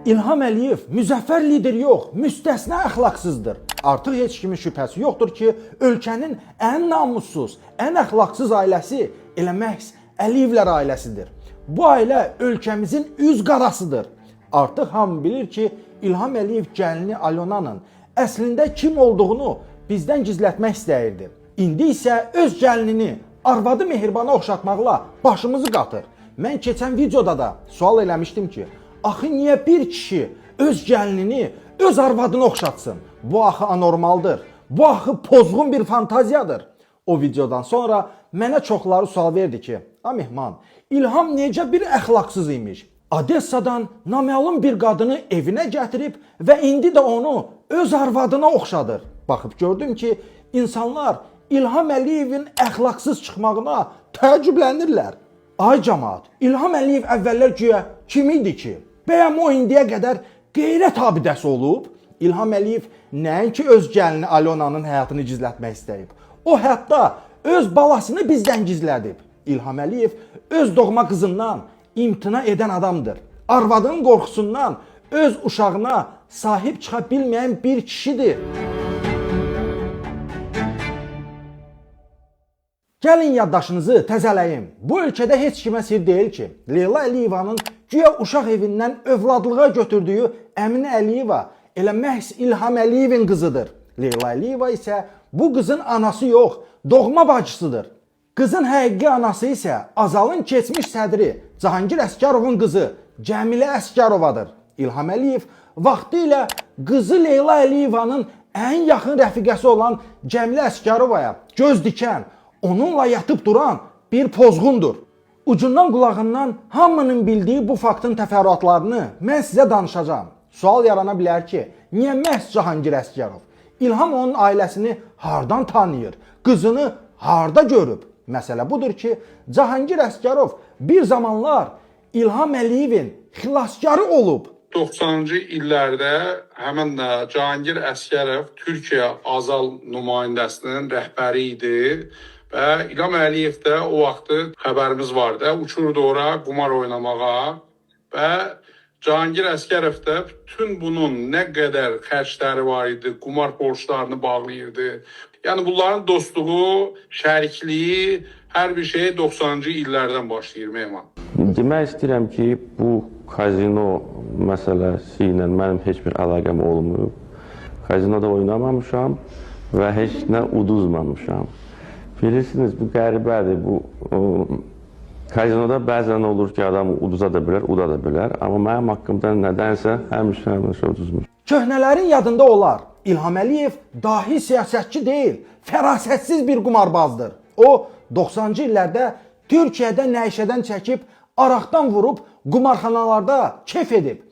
İlham Əliyev müzəffər lider yox, müstəsna əxlaqsızdır. Artıq heç kimin şübhəsi yoxdur ki, ölkənin ən namussuz, ən əxlaqsız ailəsi elə məhz Əliyevlər ailəsidir. Bu ailə ölkəmizin üz qarasıdır. Artıq hamı bilir ki, İlham Əliyev gəlini Alyonanın əslində kim olduğunu bizdən gizlətmək istəyirdi. İndi isə öz gəlinini arvadı Mehrbana oxşatmaqla başımızı qatır. Mən keçən videoda da sual eləmişdim ki, axı niyə bir kişi öz gəlinini, öz arvadını oxşatsın? Bu axı anormaldır. Bu axı pozğun bir fantaziyadır. O videodan sonra mənə çoxları sual verdi ki, Mehman, İlham necə bir əxlaqsız imiş? Odessadan naməlum bir qadını evinə gətirib və indi də onu öz arvadına oxşadır. Baxıb gördüm ki, insanlar İlham Əliyevin əxlaqsız çıxmağına təəccüblənirlər. Ay cəmaət, İlham Əliyev əvvəllər güya kim idi ki? Bəyəm o indiyə qədər qeyrət abidəsi olub? İlham Əliyev nəinki öz gəlini Alyonanın həyatını gizlətmək istəyib. O hətta öz balasını bizdən gizlədib. İlham Əliyev öz doğma qızından imtina edən adamdır. Arvadının qorxusundan öz uşağına sahib çıxa bilməyən bir kişidir. Gəlin yaddaşınızı təzələyim. Bu ölkədə heç kimə sir deyil ki, Leyla Əliyevanın güya uşaq evindən övladlığa götürdüyü Əminə Əliyeva elə məhz İlham Əliyevin qızıdır. Leyla Əliyeva isə bu qızın anası yox, doğma bacısıdır. Qızın həqiqi anası isə Azalın keçmiş sədri Cahangir Əsgərovun qızı Cəmilə Əsgərovadır. İlham Əliyev vaxtilə qızı Leyla Əliyevanın ən yaxın rəfiqəsi olan Cəmilə Əsgərovaya göz dikən, onunla yatıb duran bir pozğundur. Ucundan qulağından hamının bildiyi bu faktın təfərrüatlarını mən sizə danışacağım. Sual yarana bilər ki, niyə məhz Cahangir Əsgərov? İlham onun ailəsini hardan tanıyır? Qızını harda görüb? Məsələ budur ki, Cahangir Əsgərov bir zamanlar İlham Əliyevin xilaskarı olub. 90-cı illərdə həmin Cahangir Əsgərov Türkiyə Azal nümayəndəsinin rəhbəri idi və İlham Əliyev də o vaxtı xəbərimiz vardı, uçurdu ora qumar oynamağa və Cahangir Əsgərov da bütün bunun nə qədər xərcləri var idi, qumar borçlarını bağlayırdı. Yəni bunların dostluğu, şərikliyi, hər bir şey 90-cı illərdən başlayır Mehman. Demək istəyirəm ki, bu kazino məsələsi ilə mənim heç bir əlaqəm olmayıb. Kazinoda oynamamışam və heç nə uduzmamışam. Bilirsiniz, bu qəribədir. Bu kazinoda bəzən olur ki, adam uduza da bilər, uda da bilər. Amma mənim haqqımda nədənsə həmişə uduzmuş. Köhnələrin yadında olar. İlham Əliyev dahi siyasətçi deyil, fərasətsiz bir qumarbazdır. O, 90-cı illərdə Türkiyədə nəişədən çəkib, araqdan vurub, qumarxanalarda kef edib.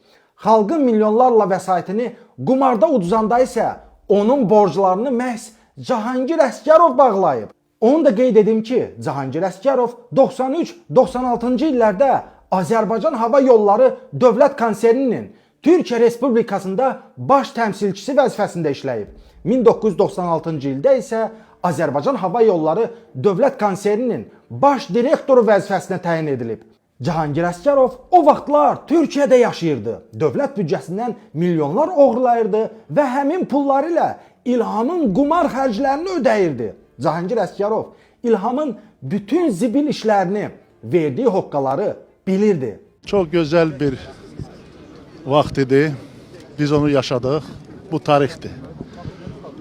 Xalqın milyonlarla vəsaitini qumarda uduzanda isə onun borclarını məhz Cahangir Əsgərov bağlayıb. Onu da qeyd edim ki, Cahangir Əsgərov 93-96-cı illərdə Azərbaycan Hava Yolları Dövlət Konserninin Türkiyə Respublikasında baş təmsilçisi vəzifəsində işləyib. 1996-cı ildə isə Azərbaycan Hava Yolları Dövlət Konserninin baş direktoru vəzifəsinə təyin edilib. Cahangir Əsgərov o vaxtlar Türkiyədə yaşayırdı. Dövlət büdcəsindən milyonlar oğurlayırdı və həmin pulları ilə İlhamın qumar xərclərini ödəyirdi. Cahangir Əsgərov İlhamın bütün zibil işlərini, verdiyi hoqqaları bilirdi. Çox gözəl bir vaxt idi. Biz onu yaşadıq. Bu tarixdir.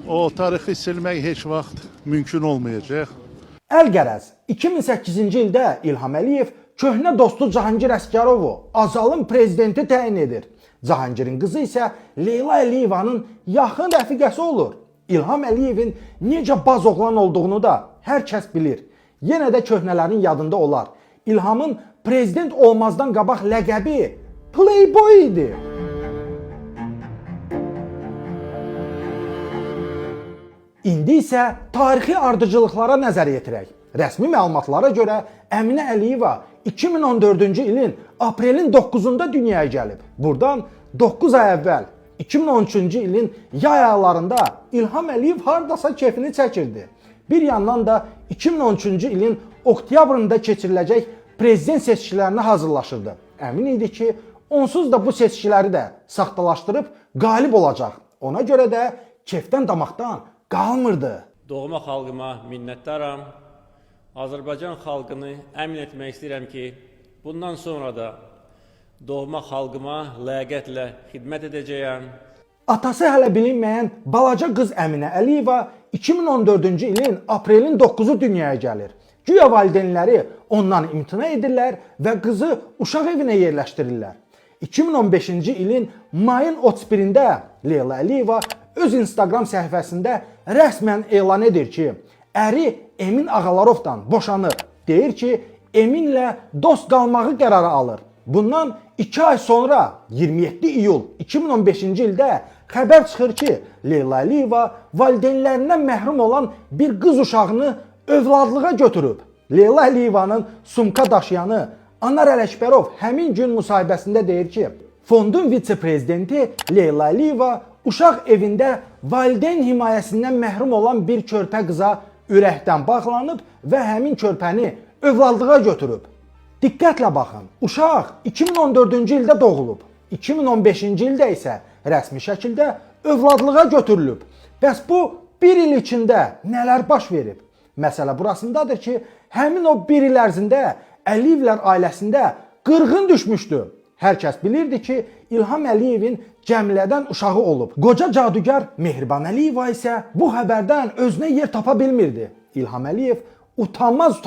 O tarixi silmək heç vaxt mümkün olmayacaq. Əlqərəz, 2008-ci ildə İlham Əliyev köhnə dostu Cahangir Əsgərovu Azalın prezidenti təyin edir. Cahangirin qızı isə Leyla Əliyevanın yaxın rəfiqəsi olur. İlham Əliyevin necə baz oğlan olduğunu da hər kəs bilir. Yenə də köhnələrin yadında olar. İlhamın prezident olmazdan qabaq ləqəbi Playboy idi. İndi isə tarixi ardıcılıqlara nəzər yetirək. Rəsmi məlumatlara görə Əminə Əliyeva 2014-cü ilin aprelin 9-da dünyaya gəlib. Buradan 9 ay əvvəl 2013-cü ilin yay aylarında İlham Əliyev hardasa keyfini çəkirdi. Bir yandan da 2013-cü ilin oktyabrında keçiriləcək prezident seçkilərinə hazırlaşırdı. Əmin idi ki, onsuz da bu seçkiləri də saxtalaşdırıb qalib olacaq. Ona görə də kefdən damaqdan qalmırdı. Doğma xalqıma minnətdaram. Azərbaycan xalqını əmin etmək istəyirəm ki, bundan sonra da doğma xalqıma ləyaqətlə xidmət edəcəyəm. Atası hələ bilinməyən balaca qız Əminə Əliyeva 2014-cü ilin aprelin 9-u dünyaya gəlir. Güya valideynləri ondan imtina edirlər və qızı uşaq evinə yerləşdirirlər. 2015-ci ilin mayın 31-də Leyla Əliyeva öz Instagram səhifəsində rəsmən elan edir ki, əri Emin Ağalarovdan boşanır. Deyir ki, Eminlə dost qalmağı qərarı alır. Bundan 2 ay sonra 27 iyul 2015-ci ildə xəbər çıxır ki, Leyla Əliyeva valideynlərindən məhrum olan bir qız uşağını övladlığa götürüb. Leyla Əliyevanın sumka daşıyanı Anar Ələkbərov həmin gün müsahibəsində deyir ki, fondun vitse-prezidenti Leyla Əliyeva uşaq evində valideyn himayəsindən məhrum olan bir körpə qıza ürəkdən bağlanıb və həmin körpəni övladlığa götürüb. Diqqətlə baxın, uşaq 2014-cü ildə doğulub, 2015-ci ildə isə rəsmi şəkildə övladlığa götürülüb. Bəs bu bir il içində nələr baş verib? Məsələ burasındadır ki, həmin o bir il ərzində Əliyevlər ailəsində qırğın düşmüşdü. Hər kəs bilirdi ki, İlham Əliyevin Cəmilədən uşağı olub. Qoca cadugar Mehriban Əliyeva isə bu xəbərdən özünə yer tapa bilmirdi. İlham Əliyev utanmaz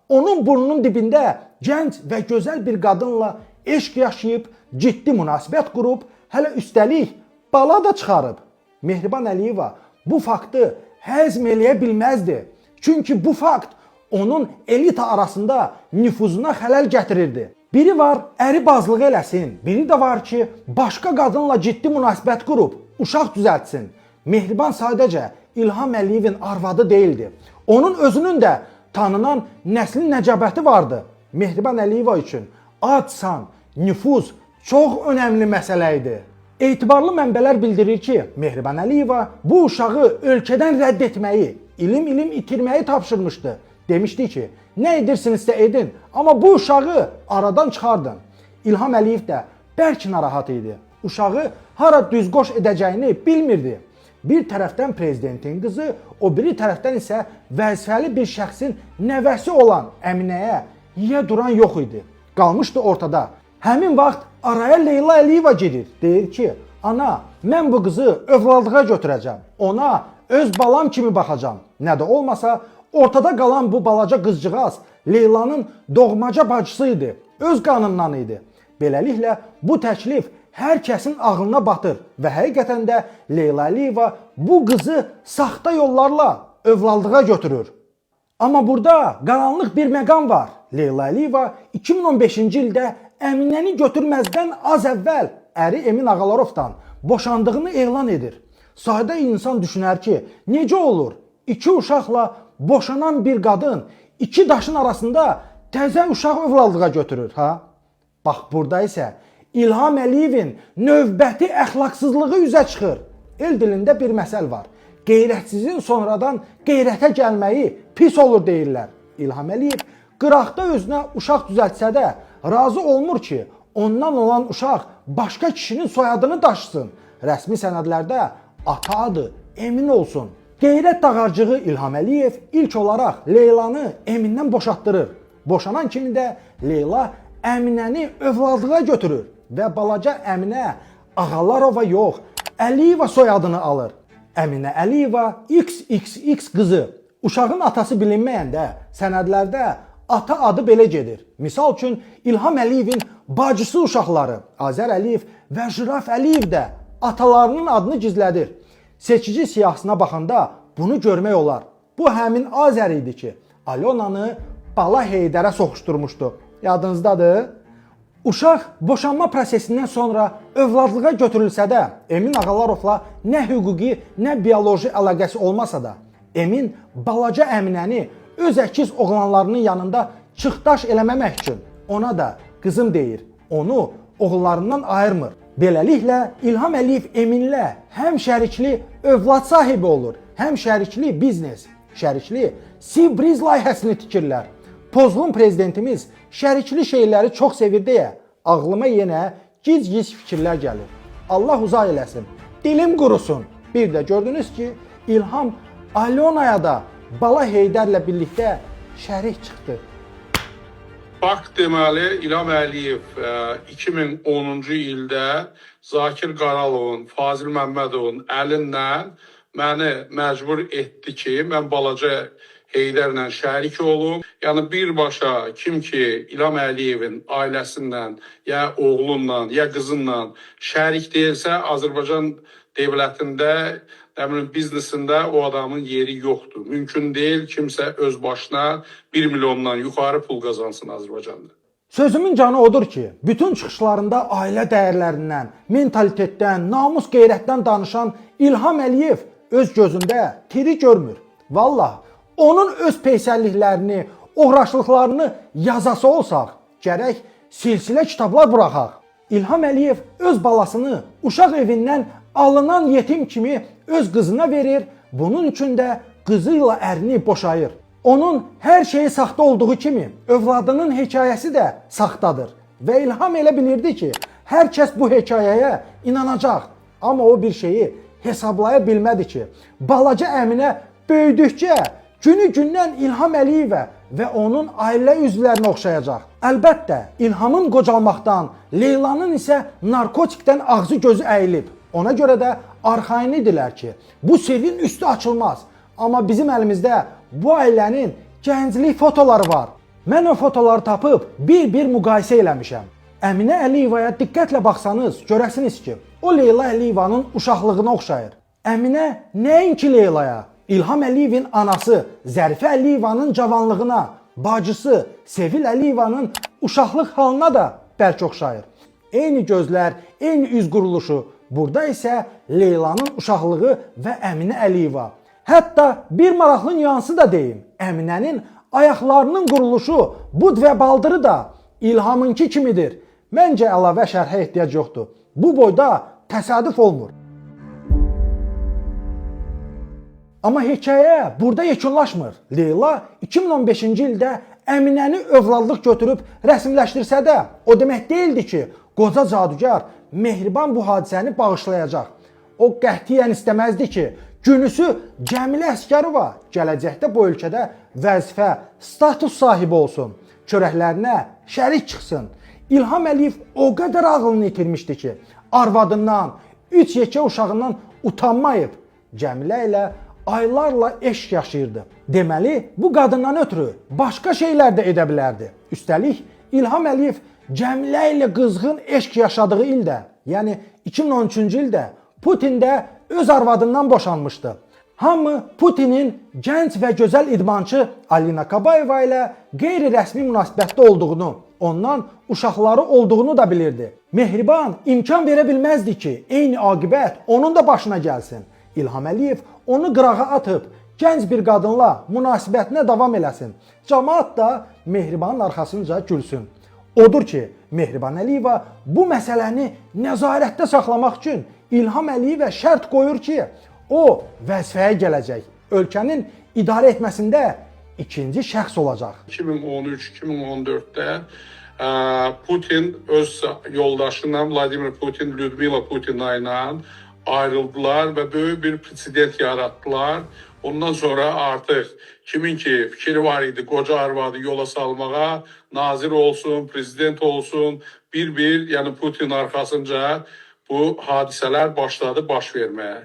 onun burnunun dibində gənc və gözəl bir qadınla eşq yaşayıb, ciddi münasibət qurub, hələ üstəlik bala da çıxarıb. Mehriban Əliyeva bu faktı həzm eləyə bilməzdi. Çünki bu fakt onun elita arasında nüfuzuna xələl gətirirdi. Biri var əri bazlıq eləsin, biri də var ki, başqa qadınla ciddi münasibət qurub, uşaq düzəltsin. Mehriban sadəcə İlham Əliyevin arvadı deyildi. Onun özünün də tanınan nəslin nəcabəti vardı. Mehriban Əliyeva üçün ad-san, nüfuz çox önəmli məsələ idi. Etibarlı mənbələr bildirir ki, Mehriban Əliyeva bu uşağı ölkədən rədd etməyi, ilim itirməyi tapşırmışdı. Demişdi ki, nə edirsinizsə edin, amma bu uşağı aradan çıxardın. İlham Əliyev də bərk narahat idi. Uşağı hara düzqoş edəcəyini bilmirdi. Bir tərəfdən prezidentin qızı, o biri tərəfdən isə vəzifəli bir şəxsin nəvəsi olan Əminəyə yiyə duran yox idi. Qalmışdı ortada. Həmin vaxt araya Leyla Əliyeva gedir. Deyir ki, ana, mən bu qızı övladlığa götürəcəm. Ona öz balam kimi baxacam. Nə də olmasa, ortada qalan bu balaca qızcığaz Leylanın doğmaca bacısı idi. Öz qanından idi. Beləliklə, bu təklif hər kəsin ağlına batır və həqiqətən də Leyla Əliyeva bu qızı saxta yollarla övladlığa götürür. Amma burada qaranlıq bir məqam var. Leyla Əliyeva 2015-ci ildə Əminəni götürməzdən az əvvəl əri Emin Ağalarovdan boşandığını elan edir. Sadə insan düşünər ki, necə olur? 2 uşaqla boşanan bir qadın 2 daşın arasında təzə uşaq övladlığa götürür, ha? Bax, burada isə İlham Əliyevin növbəti əxlaqsızlığı üzə çıxır. El dilində bir məsəl var. Qeyrətsizin sonradan qeyrətə gəlməyi pis olur deyirlər. İlham Əliyev qıraqda özünə uşaq düzəltsə də razı olmur ki, ondan olan uşaq başqa kişinin soyadını daşısın. Rəsmi sənədlərdə ata adı Emin olsun. Qeyrət dağarcığı İlham Əliyev ilk olaraq Leylanı Emindən boşatdırır. Boşanan kimi də Leyla Əminəni övladlığa götürür və balaca Əminə Ağalarova yox, Əliyeva soyadını alır. Əminə Əliyeva XXX qızı. Uşağın atası bilinməyəndə sənədlərdə ata adı belə gedir. Misal üçün İlham Əliyevin bacısı uşaqları Azər Əliyev və Jiraf Əliyev də atalarının adını gizlədir. Seçici siyahısına baxanda bunu görmək olar. Bu həmin Azər idi ki, Alyonanı Bala Heydərə soxuşdurmuşdu. Yadınızdadır? Uşaq boşanma prosesindən sonra övladlığa götürülsə də, Emin Ağalarovla nə hüquqi, nə bioloji əlaqəsi olmasa da, Emin balaca Əminəni öz əkiz oğlanlarının yanında çıxdaş eləməmək üçün ona da qızım deyir, onu oğullarından ayırmır. Beləliklə, İlham Əliyev Eminlə həm şərikli övlad sahibi olur, həm şərikli biznes, şərikli Sibriz layihəsini tikirlər. Pozğun prezidentimiz şərikli şeyləri çox sevir deyə ağlıma yenə gic-gic fikirlər gəlir. Allah uzaq eləsin. Dilim qurusun. Bir də gördünüz ki, İlham Alyonaya da Bala Heydərlə birlikdə şərik çıxdı. Fakt deməli, İlham Əliyev 2010-cu ildə Zakir Qaralovun, Fazil Məmmədovun əlindən məni məcbur etdi ki, mən balaca Heydərlə şərik olum. Yəni birbaşa kim ki İlham Əliyevin ailəsindən, ya oğlundan, ya qızından şərik deyilsə, Azərbaycan dövlətində, biznesində o adamın yeri yoxdur. Mümkün deyil kimsə öz başına 1 milyondan yuxarı pul qazansın Azərbaycanda. Sözümün canı odur ki, bütün çıxışlarında ailə dəyərlərindən, mentalitetdən, namus qeyrətdən danışan İlham Əliyev öz gözündə tiri görmür. Vallahi onun öz peysəlliklərini, uğraşlıqlarını yazası olsaq, gərək silsilə kitablar buraxaq. İlham Əliyev öz balasını uşaq evindən alınan yetim kimi öz qızına verir, bunun üçün də qızı ilə ərini boşayır. Onun hər şeyi saxta olduğu kimi övladının hekayəsi də saxtadır. Və İlham elə bilirdi ki, hər kəs bu hekayəyə inanacaq. Amma o bir şeyi hesablaya bilmədi ki, balaca Əminə böyüdükcə günü-gündən İlham Əliyevə və onun ailə üzvlərinə oxşayacaq. Əlbəttə, İlhamın qocalmaqdan, Leylanın isə narkotikdən ağzı gözü əyilib. Ona görə də arxayinidirlər ki, bu sirrin üstü açılmaz. Amma bizim əlimizdə bu ailənin gənclik fotoları var. Mən o fotoları tapıb bir-bir müqayisə eləmişəm. Əminə Əliyevaya diqqətlə baxsanız, görəsiniz ki, o Leyla Əliyevanın uşaqlığına oxşayır. Əminə nəinki Leylaya, İlham Əliyevin anası Zərifə Əliyevanın cavanlığına, bacısı Sevil Əliyevanın uşaqlıq halına da bərk oxşayır. Eyni gözlər, eyni üz quruluşu. Burada isə Leylanın uşaqlığı və Əminə Əliyeva. Hətta bir maraqlı nüansı da deyim. Əminənin ayaqlarının quruluşu, bud və baldırı da İlhamınki kimidir. Məncə əlavə şərhə ehtiyac yoxdur. Bu boyda təsadüf olmur. Amma hekayə burada yekunlaşmır. Leyla 2015-ci ildə Əminəni övladlıq götürüb rəsmiləşdirsə də, o demək deyildi ki, qoca cadugar Mehriban bu hadisəni bağışlayacaq. O qətiyyən istəməzdi ki, günüsü Cəmilə Əsgərova gələcəkdə bu ölkədə vəzifə, status sahibi olsun, çörəklərinə şərik çıxsın. İlham Əliyev o qədər ağlını itirmişdi ki, arvadından, 3 yekə uşağından utanmayıb Cəmilə ilə aylarla eşq yaşayırdı. Deməli, bu qadından ötürü başqa şeylər də edə bilərdi. Üstəlik, İlham Əliyev Cəmilə ilə qızğın eşq yaşadığı ildə, yəni 2013-cü ildə Putin də öz arvadından boşanmışdı. Hamı Putinin gənc və gözəl idmançı Alina Kabayeva ilə qeyri-rəsmi münasibətdə olduğunu, ondan uşaqları olduğunu da bilirdi. Mehriban imkan verə bilməzdi ki, eyni aqibət onun da başına gəlsin. İlham Əliyev onu qırağa atıb, gənc bir qadınla münasibətinə davam eləsin. Camaat da Mehribanın arxasınca gülsün. Odur ki, Mehriban Əliyeva bu məsələni nəzarətdə saxlamaq üçün İlham Əliyevə şərt qoyur ki, o vəzifəyə gələcək. Ölkənin idarə etməsində ikinci şəxs olacaq. 2013-2014-də Putin öz yoldaşından Vladimir Putin, Lyudmila Putina ilə ayrıldılar və böyük bir president yaratdılar. Ondan sonra artıq kimin ki fikri var idi qoca arvadı yola salmağa, nazir olsun, prezident olsun, bir-bir, yəni Putin arxasınca bu hadisələr başladı baş verməyə.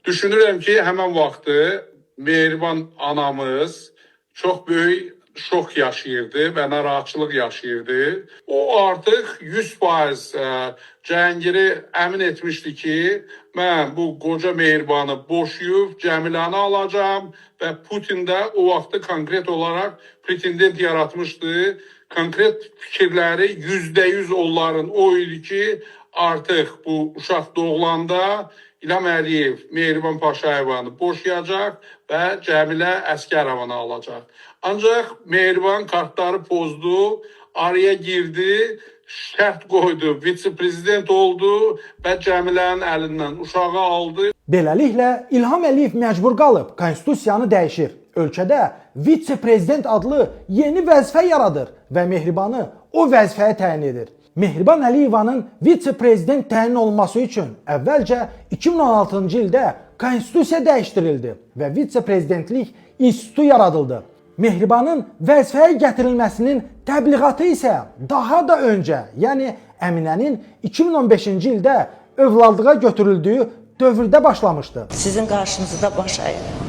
Düşünürəm ki, həmən vaxtı Mehriban anamız çox böyük şok yaşayırdı və narahatçılıq yaşayırdı. O artıq 100% Cəhəngiri əmin etmişdi ki, mən bu qoca Mehribanı boşuyub Cəmiləni alacağım və Putin də o vaxtı konkret olaraq pretendent yaratmışdı. Konkret fikirləri %100 onların o idi ki, artıq bu uşaq doğulanda İlham Əliyev Mehriban Paşayevanı boşayacaq və Cəmilə Əsgərovanı alacaq. Ancaq Mehriban kartları pozdu, araya girdi, şərt qoydu, vitse-prezident oldu və Cəmilənin əlindən uşağı aldı. Beləliklə, İlham Əliyev məcbur qalıb konstitusiyanı dəyişir. Ölkədə vitse-prezident adlı yeni vəzifə yaradır və Mehribanı o vəzifəyə təyin edir. Mehriban Əliyevanın vitse-prezident təyin olunması üçün əvvəlcə 2016-cı ildə konstitusiya dəyişdirildi və vitse-prezidentlik institutu yaradıldı. Mehribanın vəzifəyə gətirilməsinin təbliğatı isə daha da öncə, yəni Əminənin 2015-ci ildə övladlığa götürüldüyü dövrdə başlamışdı. Sizin qarşınızda baş əyirəm.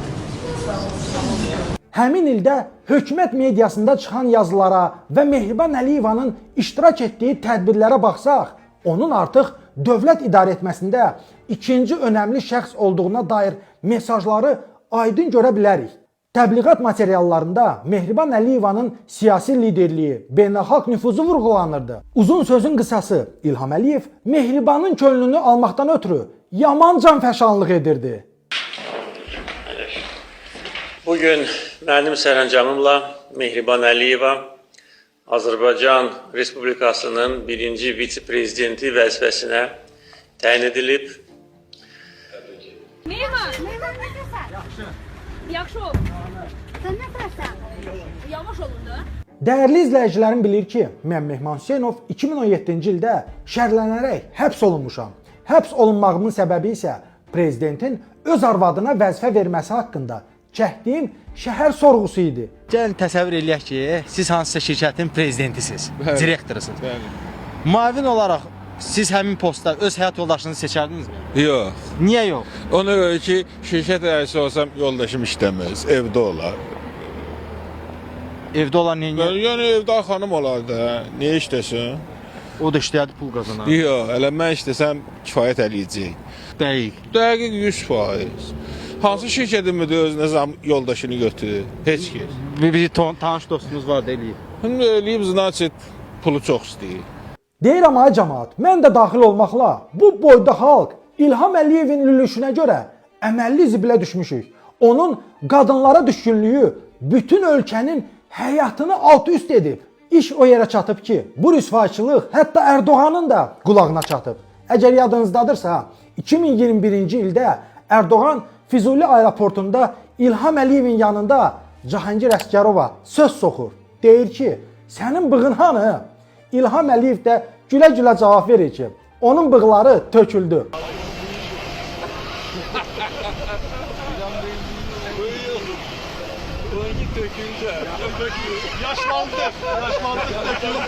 Həmin ildə hökumət mediasında çıxan yazılara və Mehriban Əliyevanın iştirak etdiyi tədbirlərə baxsaq, onun artıq dövlət idarə etməsində ikinci önəmli şəxs olduğuna dair mesajları aydın görə bilərik. Təbliğat materiallarında Mehriban Əliyevanın siyasi liderliyi, beynəlxalq nüfuzu vurğulanırdı. Uzun sözün qısası, İlham Əliyev Mehribanın könlünü almaqdan ötürü yaman canfəşanlıq edirdi. Bugün mənim sərəncamımla Mehriban Əliyeva Azərbaycan Respublikasının birinci vitse-prezidenti vəzifəsinə təyin edilib. Mehriban necəsən? Yaxşı ol. Sən nətərsən? Yavaş olun da. Dəyərli izləyicilərim bilir ki, mən Mehman Hüseynov 2017-ci ildə şərhlənərək həbs olunmuşam. Həbs olunmağımın səbəbi isə prezidentin öz arvadına vəzifə verməsi haqqında çəkdiyim şəhər sorğusu idi. Gəlin təsəvvür eləyək ki, siz hansısa şirkətin prezidentisiniz, direktorusunuz. Müavin olaraq siz həmin postda öz həyat yoldaşınızı seçərdinizmi? Yox. Niyə yox? Ona görə ki, şirkət rəisi olsam yoldaşım işləməz, evdə olar. Evdə olan niyə? Yəni evdə xanım olar da, niyə işləsin? O da işləyədi, pul qazanar. Yox, elə mən işləsəm kifayət eləyəcək. Dəqiq. Dəqiq 100%. Hansı şirkətin müdiri özünə yoldaşını götürür? Heç kim. Bir tanış dostunuz var da eləyib. Həm eləyib, значит, pulu çox istəyir. Deyirəm ay cəmaət, mən də daxil olmaqla bu boyda xalq İlham Əliyevin lülüşünə görə əməlli zibilə düşmüşük. Onun qadınlara düşkünlüyü bütün ölkənin həyatını alt-üst edib. İş o yerə çatıb ki, bu rüsvayçılıq hətta Ərdoğanın da qulağına çatıb. Əgər yadınızdadırsa, 2021-ci ildə Ərdoğan Füzuli aeroportunda İlham Əliyevin yanında Cahangir Əsgərova söz soxur. Deyir ki, sənin bığın hanı? İlham Əliyev də gülə-gülə cavab verir ki, onun bığları töküldü. Yaşlandık, döküldü.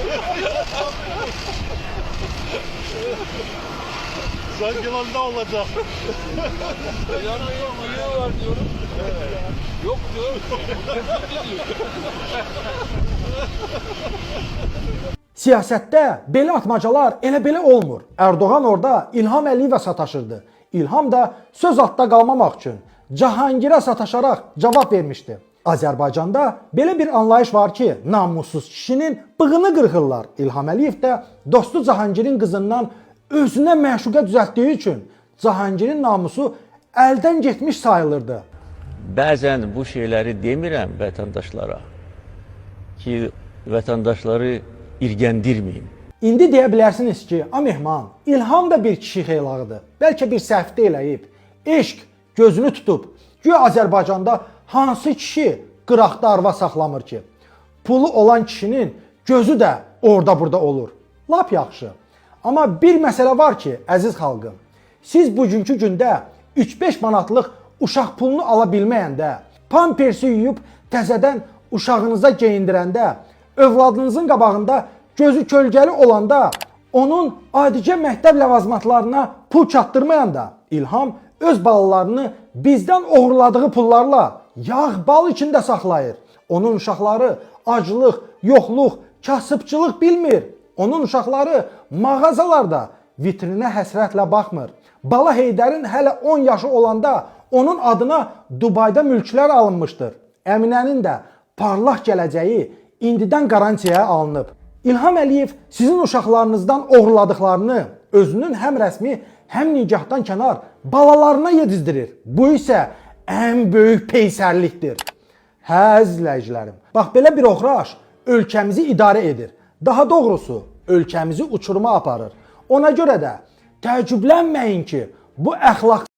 Zangilanda olacak. Yok diyor. Siyasətdə belə atmacalar elə-belə olmur. Ərdoğan orada İlham Əliyevə sataşırdı. İlham da söz altda qalmamaq üçün Cahangirə sataşaraq cavab vermişdi. Azərbaycanda belə bir anlayış var ki, namussuz kişinin bığını qırxırlar. İlham Əliyev də dostu Cahangirin qızından özünə məşuqə düzəltdiyi üçün Cahangirin namusu əldən getmiş sayılırdı. Bəzən bu şeyləri demirəm vətəndaşlara ki, vətəndaşları irgəndirməyim. İndi deyə bilərsiniz ki, Mehman, İlham da bir kişi xeylağıdır. Bəlkə bir səhvdə eləyib. Eşq gözünü tutub. Güya Azərbaycanda hansı kişi qıraqda arva saxlamır ki? Pulu olan kişinin gözü də orada-burada olur. Lap yaxşı. Amma bir məsələ var ki, əziz xalqım, siz bugünkü gündə 3-5 manatlıq uşaq pulunu ala bilməyəndə, pampersi yuyub təzədən uşağınıza geyindirəndə, övladınızın qabağında gözü kölgəli olanda, onun adicə məktəb ləvazimatlarına pul çatdırmayanda, İlham öz balalarını bizdən oğurladığı pullarla yağ bal içində saxlayır. Onun uşaqları aclıq, yoxluq, kasıbçılıq bilmir. Onun uşaqları mağazalarda vitrinə həsrətlə baxmır. Bala Heydərin hələ 10 yaşı olanda onun adına Dubayda mülklər alınmışdır. Əminənin də parlaq gələcəyi indidən qarantiyaya alınıb. İlham Əliyev sizin uşaqlarınızdan oğurladıqlarını özünün həm rəsmi, həm nigahdan kənar balalarına yedizdirir. Bu isə ən böyük peysərlikdir. Hə, izləyicilərim, bax belə bir oxraş ölkəmizi idarə edir. Daha doğrusu, ölkəmizi uçuruma aparır. Ona görə də təəccüblənməyin ki, bu əxlaq